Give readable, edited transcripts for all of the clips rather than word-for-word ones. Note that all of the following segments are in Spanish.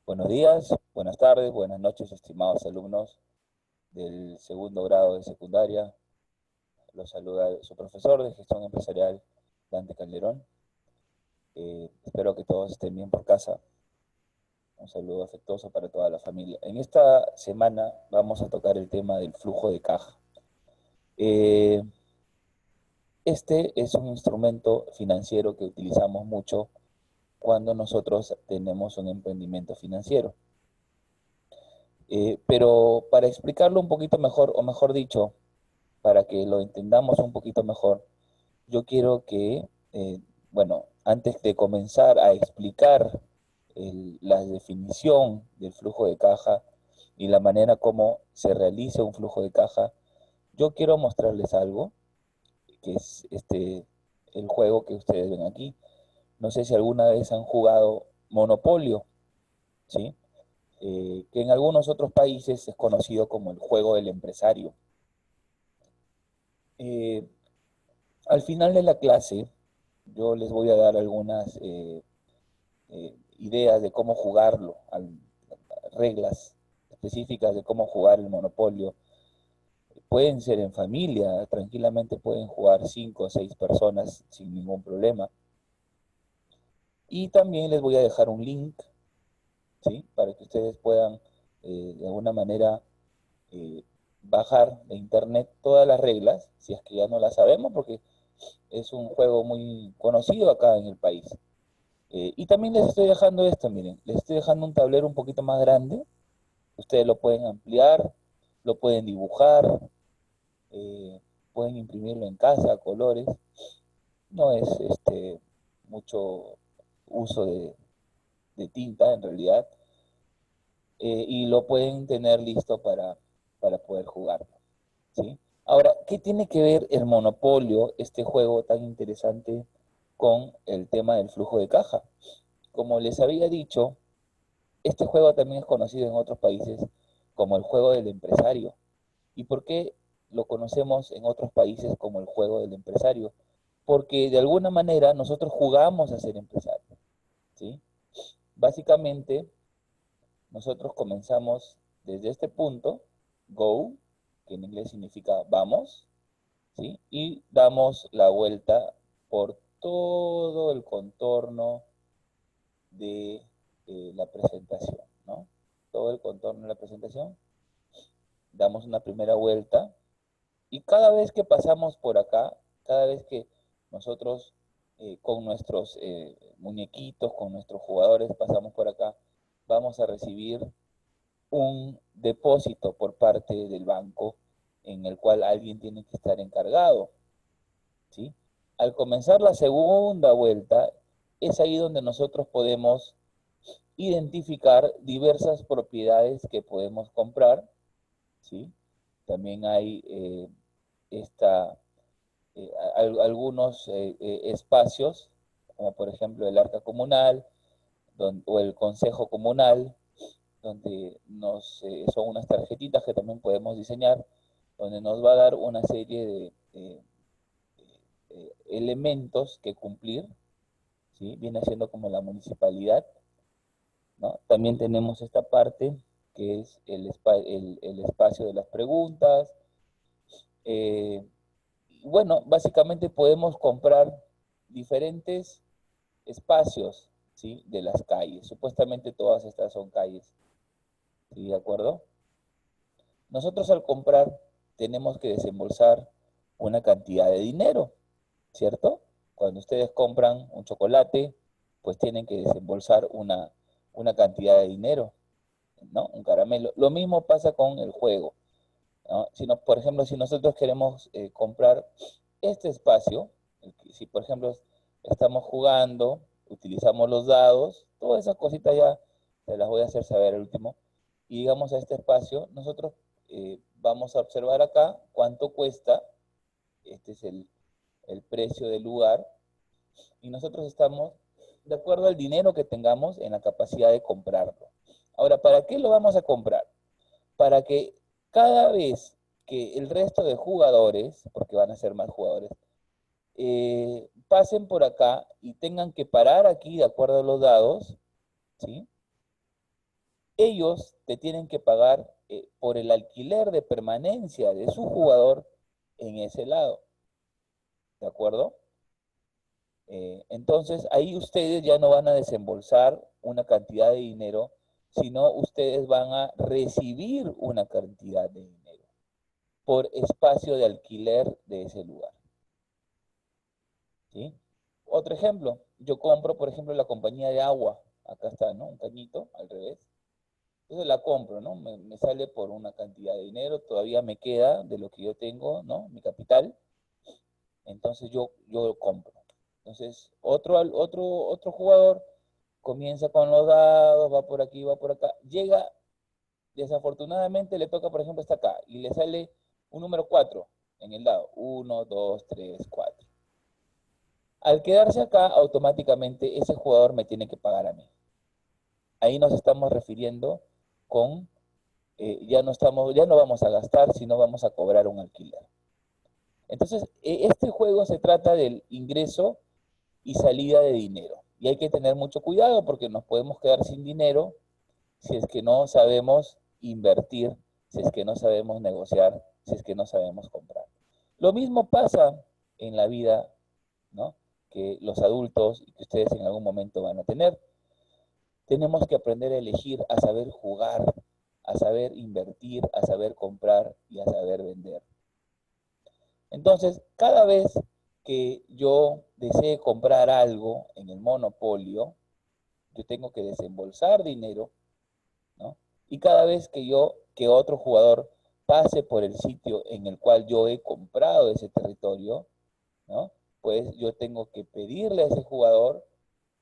Buenos días, buenas tardes, buenas noches, estimados alumnos del segundo grado de secundaria. Los saluda su profesor de gestión empresarial, Dante Calderón. Espero que todos estén bien por casa. Un saludo afectuoso para toda la familia. En esta semana vamos a tocar el tema del flujo de caja. Eh, este es un instrumento financiero que utilizamos mucho cuando nosotros tenemos un emprendimiento financiero. Pero para explicarlo un poquito mejor, o mejor dicho, para que lo entendamos un poquito mejor, yo quiero que, bueno, antes de comenzar a explicar la definición del flujo de caja y la manera como se realiza un flujo de caja, yo quiero mostrarles algo, que es el juego que ustedes ven aquí. No sé si alguna vez han jugado Monopolio, ¿sí? Que en algunos otros países es conocido como el juego del empresario. Eh, Al final de la clase, yo les voy a dar algunas ideas de cómo jugarlo, reglas específicas de cómo jugar el monopolio. Pueden ser en familia, tranquilamente pueden jugar 5 o 6 personas sin ningún problema. Y también les voy a dejar un link, ¿sí? Para que ustedes puedan de alguna manera eh, bajar de internet todas las reglas, si es que ya no las sabemos, porque es un juego muy conocido acá en el país. Y también les estoy dejando esto, miren, les estoy dejando un tablero un poquito más grande. Ustedes lo pueden ampliar, lo pueden dibujar, eh, pueden imprimirlo en casa, colores. No es mucho uso de tinta en realidad. Y lo pueden tener listo para poder jugarlo, ¿sí? Ahora, ¿qué tiene que ver el Monopolio, este juego tan interesante, con el tema del flujo de caja? Como les había dicho, este juego también es conocido en otros países como el juego del empresario. ¿Y por qué lo conocemos en otros países como el juego del empresario? Porque de alguna manera nosotros jugamos a ser empresarios, ¿sí? Básicamente, nosotros comenzamos desde este punto, go, que en inglés significa vamos, ¿sí? Y damos la vuelta por todo el contorno de la presentación, ¿no? Todo el contorno de la presentación, damos una primera vuelta y cada vez que pasamos por acá, cada vez que nosotros con nuestros muñequitos, con nuestros jugadores pasamos por acá, vamos a recibir un depósito por parte del banco en el cual alguien tiene que estar encargado, ¿sí? Al comenzar la segunda vuelta, es ahí donde nosotros podemos identificar diversas propiedades que podemos comprar, ¿sí? También hay esta, algunos espacios, como por ejemplo el arca comunal o el consejo comunal, donde son unas tarjetitas que también podemos diseñar, donde nos va a dar una serie de elementos que cumplir, ¿sí? Viene siendo como la municipalidad, ¿no? También tenemos esta parte que es el espacio de las preguntas. Eh, bueno, básicamente podemos comprar diferentes espacios, ¿sí? De las calles. Supuestamente todas estas son calles, ¿sí? ¿De acuerdo? Nosotros al comprar tenemos que desembolsar una cantidad de dinero, ¿cierto? Cuando ustedes compran un chocolate, pues tienen que desembolsar una cantidad de dinero, ¿no? Un caramelo. Lo mismo pasa con el juego, ¿no? Si no, por ejemplo, si nosotros queremos comprar este espacio, si por ejemplo estamos jugando, utilizamos los dados, todas esas cositas ya se las voy a hacer saber al último, y digamos a este espacio, nosotros vamos a observar acá cuánto cuesta, este es el precio del lugar, y nosotros estamos de acuerdo al dinero que tengamos en la capacidad de comprarlo. Ahora, ¿para qué lo vamos a comprar? Para que cada vez que el resto de jugadores, porque van a ser más jugadores, pasen por acá y tengan que parar aquí de acuerdo a los dados, ¿sí? ellos te tienen que pagar por el alquiler de permanencia de su jugador en ese lado, ¿de acuerdo? Entonces ahí ustedes ya no van a desembolsar una cantidad de dinero, sino ustedes van a recibir una cantidad de dinero por espacio de alquiler de ese lugar, ¿sí? Otro ejemplo, yo compro, por ejemplo, la compañía de agua, acá está, ¿no? Un cañito, al revés. Entonces la compro, ¿no? Me sale por una cantidad de dinero, todavía me queda de lo que yo tengo, ¿no? Mi capital, entonces yo lo compro. Entonces otro jugador comienza con los dados, va por aquí, va por acá, llega, desafortunadamente le toca, por ejemplo, está acá, y le sale un número 4 en el dado, uno, 2, 3, 4. Al quedarse acá, automáticamente ese jugador me tiene que pagar a mí. Ahí nos estamos refiriendo con ya no vamos a gastar, sino vamos a cobrar un alquiler. Entonces, este juego se trata del ingreso y salida de dinero. Y hay que tener mucho cuidado porque nos podemos quedar sin dinero si es que no sabemos invertir, si es que no sabemos negociar, si es que no sabemos comprar. Lo mismo pasa en la vida, ¿no? Que los adultos y que ustedes en algún momento van a tener. Tenemos que aprender a elegir, a saber jugar, a saber invertir, a saber comprar y a saber vender. Entonces, cada vez que yo desee comprar algo en el monopolio, yo tengo que desembolsar dinero, ¿no? Y cada vez que otro jugador pase por el sitio en el cual yo he comprado ese territorio, ¿no? Pues yo tengo que pedirle a ese jugador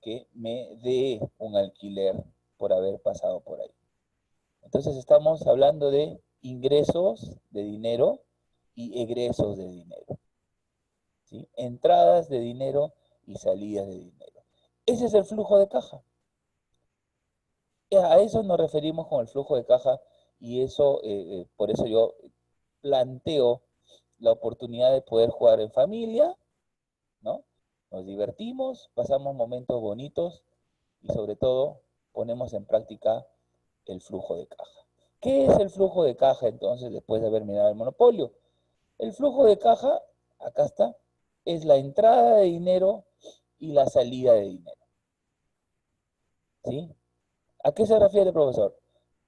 que me dé un alquiler por haber pasado por ahí. Entonces estamos hablando de ingresos de dinero y egresos de dinero, ¿sí? Entradas de dinero y salidas de dinero. Ese es el flujo de caja. A eso nos referimos con el flujo de caja y eso, por eso yo planteo la oportunidad de poder jugar en familia, ¿no? Nos divertimos, pasamos momentos bonitos y sobre todo ponemos en práctica el flujo de caja. ¿Qué es el flujo de caja entonces después de haber mirado el monopolio? El flujo de caja, acá está, es la entrada de dinero y la salida de dinero. ¿Sí? ¿A qué se refiere, profesor?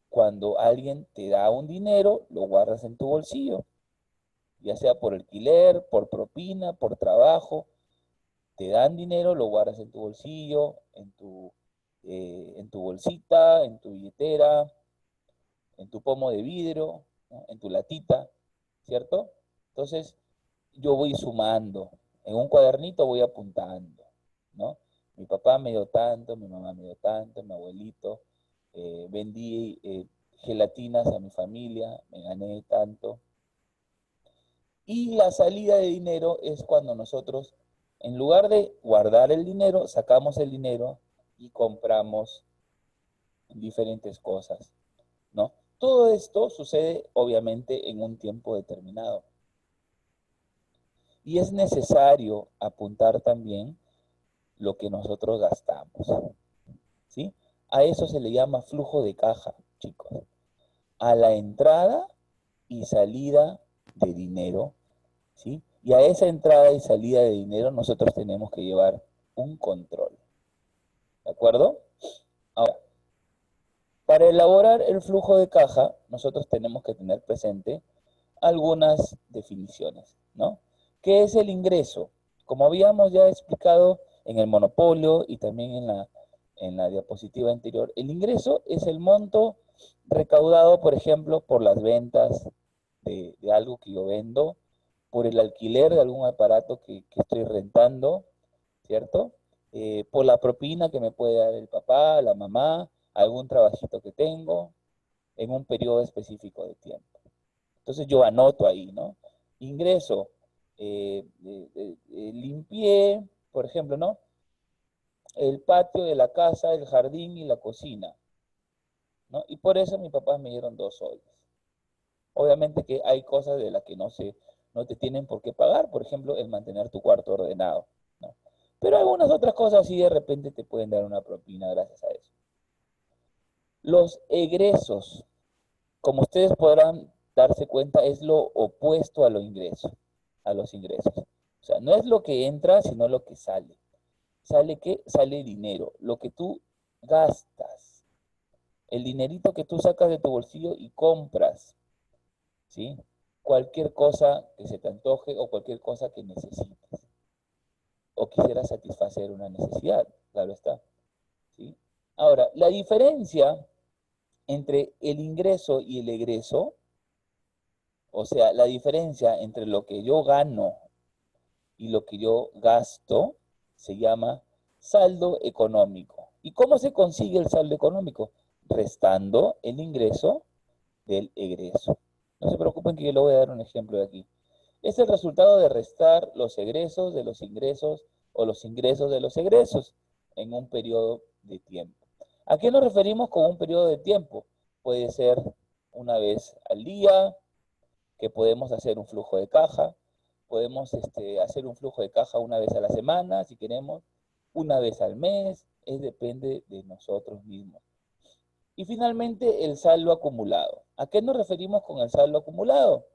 Cuando alguien te da un dinero, lo guardas en tu bolsillo, ya sea por alquiler, por propina, por trabajo. Te dan dinero, lo guardas en tu bolsillo, en tu bolsita, en tu billetera, en tu pomo de vidrio, ¿no? En tu latita, ¿cierto? Entonces, yo voy sumando, en un cuadernito voy apuntando, ¿no? Mi papá me dio tanto, mi mamá me dio tanto, mi abuelito, vendí gelatinas a mi familia, me gané tanto. Y la salida de dinero es cuando nosotros, en lugar de guardar el dinero, sacamos el dinero y compramos diferentes cosas, ¿no? Todo esto sucede obviamente en un tiempo determinado. Y es necesario apuntar también lo que nosotros gastamos, ¿sí? A eso se le llama flujo de caja, chicos. A la entrada y salida de dinero, ¿sí? Y a esa entrada y salida de dinero nosotros tenemos que llevar un control, ¿de acuerdo? Ahora, para elaborar el flujo de caja, nosotros tenemos que tener presente algunas definiciones, ¿no? ¿Qué es el ingreso? Como habíamos ya explicado en el monopolio y también en la diapositiva anterior, el ingreso es el monto recaudado, por ejemplo, por las ventas de algo que yo vendo, por el alquiler de algún aparato que estoy rentando, ¿cierto? Por la propina que me puede dar el papá, la mamá, algún trabajito que tengo en un periodo específico de tiempo. Entonces yo anoto ahí, ¿no? Ingreso, limpié, por ejemplo, ¿no? El patio de la casa, el jardín y la cocina, ¿no? Y por eso mis papás me dieron 2 soles. Obviamente que hay cosas de las que no te tienen por qué pagar, por ejemplo, el mantener tu cuarto ordenado, ¿no? Pero algunas otras cosas sí de repente te pueden dar una propina gracias a eso. Los egresos, como ustedes podrán darse cuenta, es lo opuesto a los ingresos, a los ingresos. O sea, no es lo que entra, sino lo que sale. ¿Sale qué? Sale dinero, lo que tú gastas, el dinerito que tú sacas de tu bolsillo y compras, ¿sí? Cualquier cosa que se te antoje o cualquier cosa que necesites o quisieras satisfacer una necesidad, claro está, ¿sí? Ahora, la diferencia entre el ingreso y el egreso, o sea, la diferencia entre lo que yo gano y lo que yo gasto, se llama saldo económico. ¿Y cómo se consigue el saldo económico? Restando el ingreso del egreso. No se preocupen que yo le voy a dar un ejemplo de aquí. Es el resultado de restar los egresos de los ingresos o los ingresos de los egresos en un periodo de tiempo. ¿A qué nos referimos con un periodo de tiempo? Puede ser una vez al día, que podemos hacer un flujo de caja, podemos hacer un flujo de caja una vez a la semana, si queremos, una vez al mes, depende de nosotros mismos. Y finalmente, el saldo acumulado. ¿A qué nos referimos con el saldo acumulado?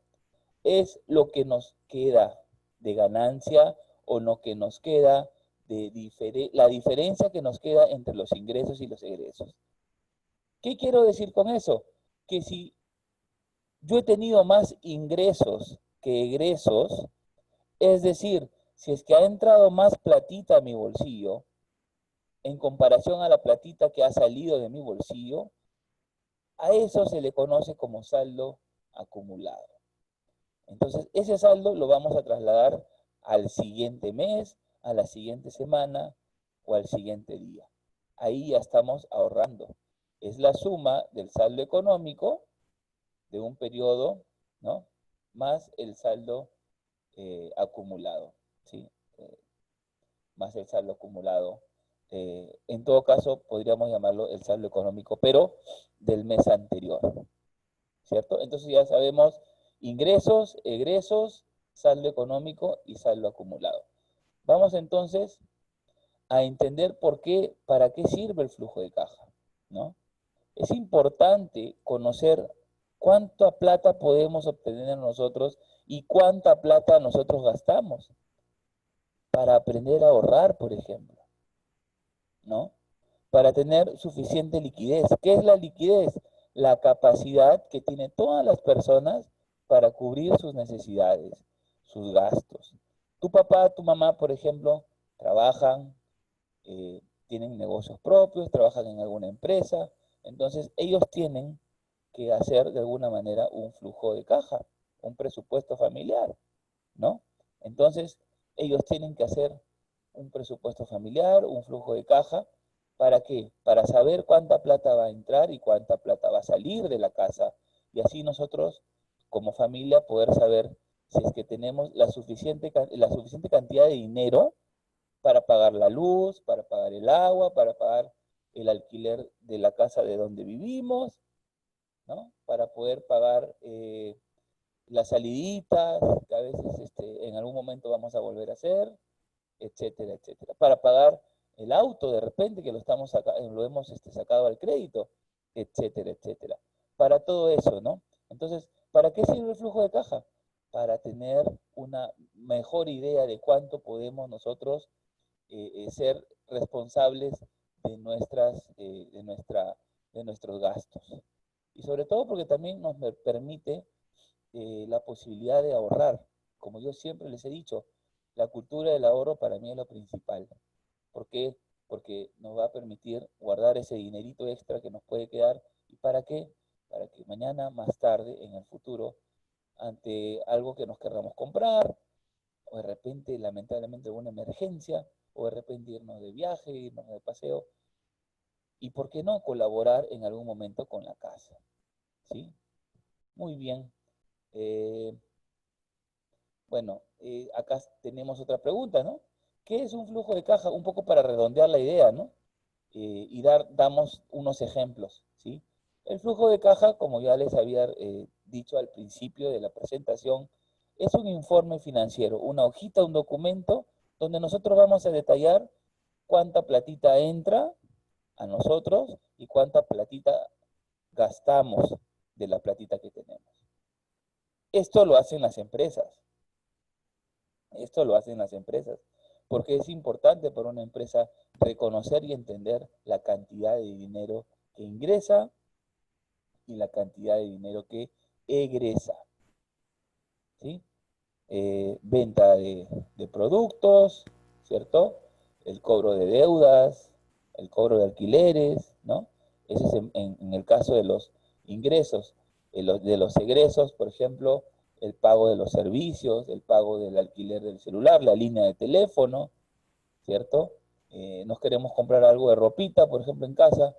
Es lo que nos queda de ganancia o lo que nos queda de la diferencia que nos queda entre los ingresos y los egresos. ¿Qué quiero decir con eso? Que si yo he tenido más ingresos que egresos, es decir, si es que ha entrado más platita a mi bolsillo en comparación a la platita que ha salido de mi bolsillo, a eso se le conoce como saldo acumulado. Entonces, ese saldo lo vamos a trasladar al siguiente mes, a la siguiente semana o al siguiente día. Ahí ya estamos ahorrando. Es la suma del saldo económico de un periodo, ¿no? Más el saldo acumulado, ¿sí? Más el saldo acumulado. En todo caso, podríamos llamarlo el saldo económico, pero del mes anterior, ¿cierto? Entonces ya sabemos ingresos, egresos, saldo económico y saldo acumulado. Vamos entonces a entender por qué, para qué sirve el flujo de caja, ¿no? Es importante conocer cuánta plata podemos obtener nosotros y cuánta plata nosotros gastamos para aprender a ahorrar, por ejemplo, ¿no? Para tener suficiente liquidez. ¿Qué es la liquidez? La capacidad que tienen todas las personas para cubrir sus necesidades, sus gastos. Tu papá, tu mamá, por ejemplo, trabajan, tienen negocios propios, trabajan en alguna empresa, entonces ellos tienen que hacer de alguna manera un flujo de caja, un presupuesto familiar, ¿no? Entonces, ellos tienen que hacer un presupuesto familiar, un flujo de caja. ¿Para qué? Para saber cuánta plata va a entrar y cuánta plata va a salir de la casa. Y así nosotros, como familia, poder saber si es que tenemos la suficiente cantidad de dinero para pagar la luz, para pagar el agua, para pagar el alquiler de la casa de donde vivimos, ¿no? Para poder pagar las saliditas, que a veces en algún momento vamos a volver a hacer, etcétera, etcétera. Para pagar el auto de repente que lo hemos sacado al crédito, etcétera, etcétera. Para todo eso, ¿no? Entonces, ¿para qué sirve el flujo de caja? Para tener una mejor idea de cuánto podemos nosotros ser responsables de, de nuestros gastos. Y sobre todo porque también nos permite la posibilidad de ahorrar. Como yo siempre les he dicho, la cultura del ahorro para mí es lo principal. ¿Por qué? Porque nos va a permitir guardar ese dinerito extra que nos puede quedar. ¿Y para qué? Para que mañana, más tarde, en el futuro, ante algo que nos querramos comprar, o de repente, lamentablemente, una emergencia, o de repente irnos de viaje, irnos de paseo, y por qué no colaborar en algún momento con la casa. ¿Sí? Muy bien. Eh, Bueno, acá tenemos otra pregunta, ¿no? ¿Qué es un flujo de caja? Un poco para redondear la idea, ¿no? Y damos unos ejemplos, ¿sí? El flujo de caja, como ya les había dicho al principio de la presentación, es un informe financiero, una hojita, un documento, donde nosotros vamos a detallar cuánta platita entra a nosotros y cuánta platita gastamos de la platita que tenemos. Esto lo hacen las empresas. Esto lo hacen las empresas. Porque es importante para una empresa reconocer y entender la cantidad de dinero que ingresa y la cantidad de dinero que egresa. ¿Sí? Venta de productos, ¿cierto? El cobro de deudas, el cobro de alquileres, ¿no? Ese es en el caso de los ingresos. De los egresos, por ejemplo, el pago de los servicios, el pago del alquiler del celular, la línea de teléfono, ¿cierto? Nos queremos comprar algo de ropita, por ejemplo, en casa,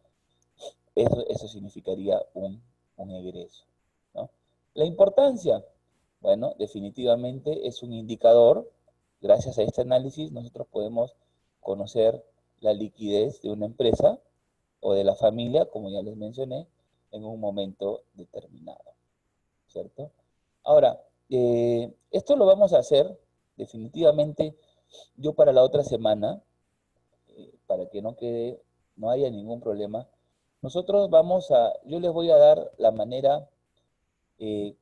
eso significaría un egreso, ¿no? La importancia, bueno, definitivamente es un indicador. Gracias a este análisis nosotros podemos conocer la liquidez de una empresa o de la familia, como ya les mencioné, en un momento determinado, ¿cierto? Ahora, esto lo vamos a hacer definitivamente yo para la otra semana, para que no haya ningún problema. Yo les voy a dar la manera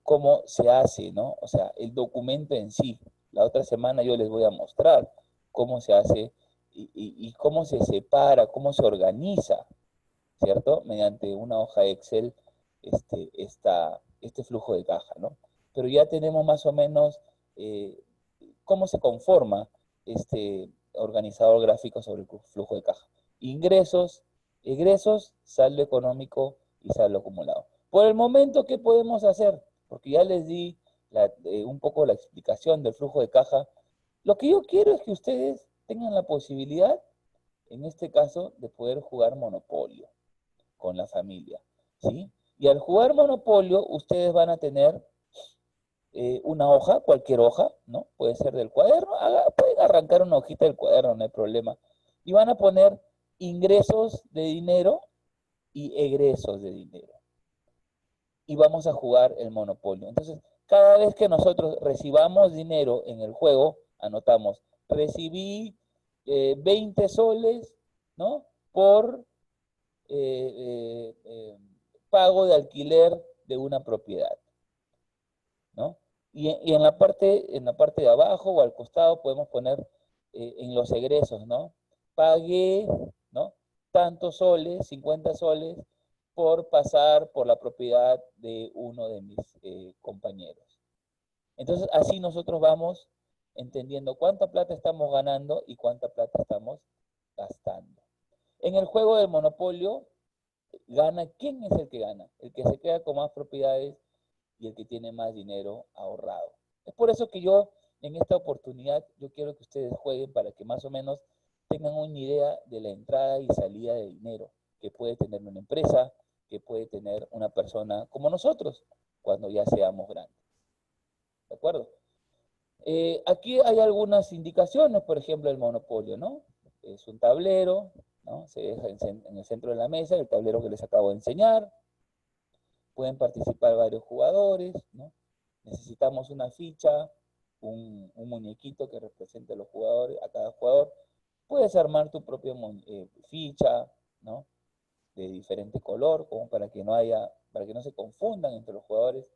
cómo se hace, ¿no? O sea, el documento en sí. La otra semana yo les voy a mostrar cómo se hace y cómo se separa, cómo se organiza, ¿cierto? Mediante una hoja Excel, este flujo de caja, ¿no? Pero ya tenemos más o menos eh, cómo se conforma este organizador gráfico sobre el flujo de caja. Ingresos, egresos, saldo económico y saldo acumulado. Por el momento, ¿qué podemos hacer? Porque ya les di un poco la explicación del flujo de caja. Lo que yo quiero es que ustedes tengan la posibilidad, en este caso, de poder jugar Monopolio con la familia, ¿sí? Y al jugar Monopolio, ustedes van a tener una hoja, cualquier hoja, ¿no? Puede ser del cuaderno, pueden arrancar una hojita del cuaderno, no hay problema. Y van a poner ingresos de dinero y egresos de dinero. Y vamos a jugar el monopolio. Entonces, cada vez que nosotros recibamos dinero en el juego, anotamos, recibí 20 soles, ¿no? Por pago de alquiler de una propiedad, ¿no? Y en la parte de abajo o al costado podemos poner en los egresos, ¿no? Pagué, ¿no? Tantos soles, 50 soles, por pasar por la propiedad de uno de mis compañeros. Entonces, así nosotros vamos entendiendo cuánta plata estamos ganando y cuánta plata estamos gastando. En el juego del monopolio, gana, ¿quién es el que gana? El que se queda con más propiedades y el que tiene más dinero ahorrado. Es por eso que yo, en esta oportunidad, yo quiero que ustedes jueguen para que más o menos tengan una idea de la entrada y salida de dinero que puede tener una empresa, que puede tener una persona como nosotros, cuando ya seamos grandes. ¿De acuerdo? Aquí hay algunas indicaciones, por ejemplo, el monopolio, ¿no? Es un tablero, ¿no? Se deja en el centro de la mesa, el tablero que les acabo de enseñar. Pueden participar varios jugadores, ¿no? Necesitamos una ficha, un muñequito que represente a los jugadores, a cada jugador. Puedes armar tu propia ficha, ¿no? De diferente color, como para que no se confundan entre los jugadores.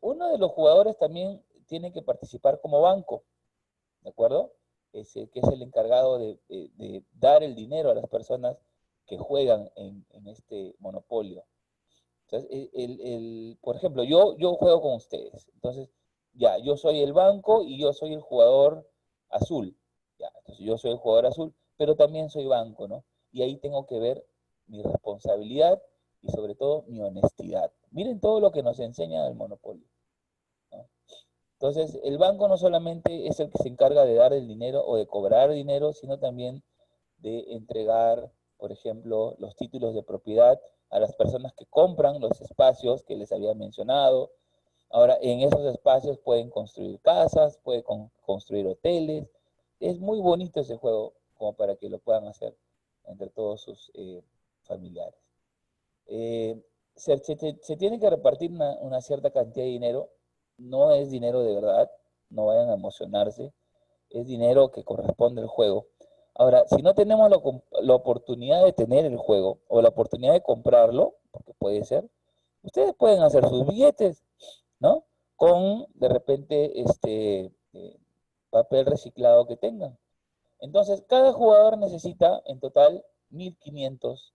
Uno de los jugadores también tiene que participar como banco, ¿de acuerdo? Que es el encargado de dar el dinero a las personas que juegan en este monopolio. Entonces, por ejemplo, yo juego con ustedes. Entonces, ya, yo soy el banco y yo soy el jugador azul. Ya, entonces yo soy el jugador azul, pero también soy banco, ¿no? Y ahí tengo que ver mi responsabilidad y sobre todo mi honestidad. Miren todo lo que nos enseña el monopolio, ¿no? Entonces, el banco no solamente es el que se encarga de dar el dinero o de cobrar dinero, sino también de entregar, por ejemplo, los títulos de propiedad a las personas que compran los espacios que les había mencionado. Ahora, en esos espacios pueden construir casas, pueden construir hoteles. Es muy bonito ese juego como para que lo puedan hacer entre todos sus familiares. Se tiene que repartir una cierta cantidad de dinero. No es dinero de verdad, no vayan a emocionarse. Es dinero que corresponde al juego. Ahora, si no tenemos la oportunidad de tener el juego o la oportunidad de comprarlo, porque puede ser, ustedes pueden hacer sus billetes, ¿no? Con, de repente, papel reciclado que tengan. Entonces, cada jugador necesita en total 1.500,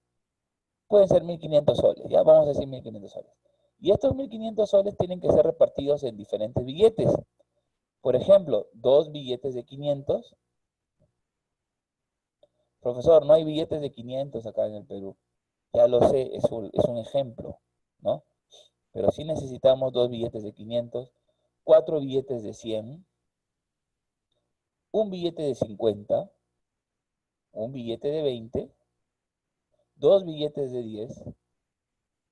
pueden ser 1.500 soles, ya vamos a decir 1.500 soles. Y estos 1.500 soles tienen que ser repartidos en diferentes billetes. Por ejemplo, dos billetes de 500. Profesor, no hay billetes de 500 acá en el Perú. Ya lo sé, es un ejemplo, ¿no? Pero sí necesitamos dos billetes de 500, cuatro billetes de 100, un billete de 50, un billete de 20, dos billetes de 10,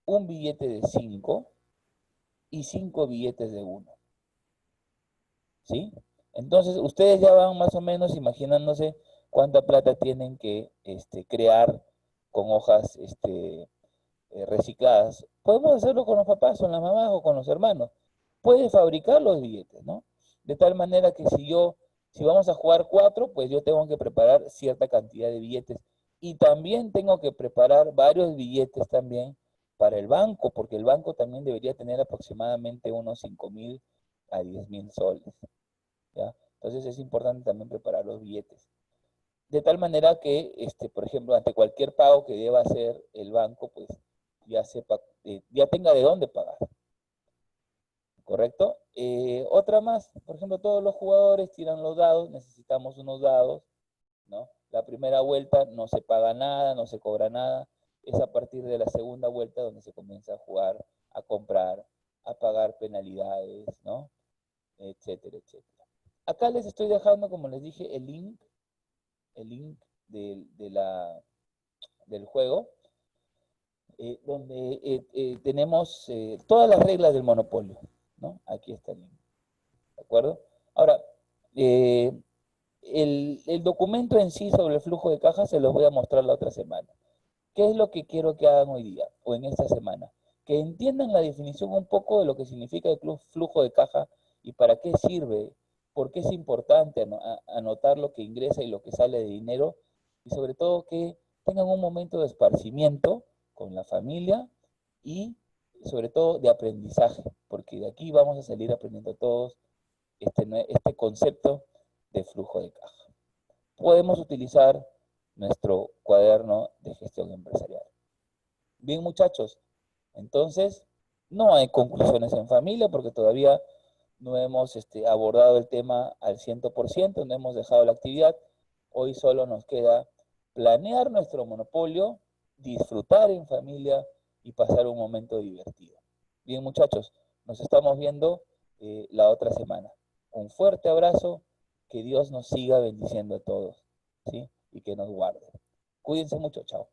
un billete de 5 y 5 billetes de 1. ¿Sí? Entonces, ustedes ya van más o menos imaginándose cuánta plata tienen que crear con hojas recicladas. Podemos hacerlo con los papás, con las mamás o con los hermanos. Puedes fabricar los billetes, ¿no? De tal manera que si vamos a jugar 4, pues yo tengo que preparar cierta cantidad de billetes. Y también tengo que preparar varios billetes también para el banco, porque el banco también debería tener aproximadamente unos 5.000 a 10.000 soles, ¿ya? Entonces es importante también preparar los billetes. De tal manera que, por ejemplo, ante cualquier pago que deba hacer el banco, pues ya sepa, ya tenga de dónde pagar, ¿correcto? Otra más, por ejemplo, todos los jugadores tiran los dados, necesitamos unos dados, ¿no? La primera vuelta no se paga nada, no se cobra nada, es a partir de la segunda vuelta donde se comienza a jugar, a comprar, a pagar penalidades, ¿no? Etcétera, etcétera. Acá les estoy dejando, como les dije, el link del juego, donde tenemos todas las reglas del monopolio, ¿no? Aquí está el link, ¿de acuerdo? Ahora, eh, el documento en sí sobre el flujo de caja se los voy a mostrar la otra semana. ¿Qué es lo que quiero que hagan hoy día o en esta semana? Que entiendan la definición un poco de lo que significa el flujo de caja y para qué sirve, por qué es importante anotar lo que ingresa y lo que sale de dinero, y sobre todo que tengan un momento de esparcimiento con la familia y sobre todo de aprendizaje, porque de aquí vamos a salir aprendiendo todos este concepto de flujo de caja. Podemos utilizar nuestro cuaderno de gestión empresarial. Bien, muchachos, entonces no hay conclusiones en familia porque todavía no hemos abordado el tema al 100%, no hemos dejado la actividad. Hoy solo nos queda planear nuestro monopolio, disfrutar en familia y pasar un momento divertido. Bien, muchachos, nos estamos viendo la otra semana. Un fuerte abrazo, que Dios nos siga bendiciendo a todos, ¿sí? Y que nos guarde. Cuídense mucho, chao.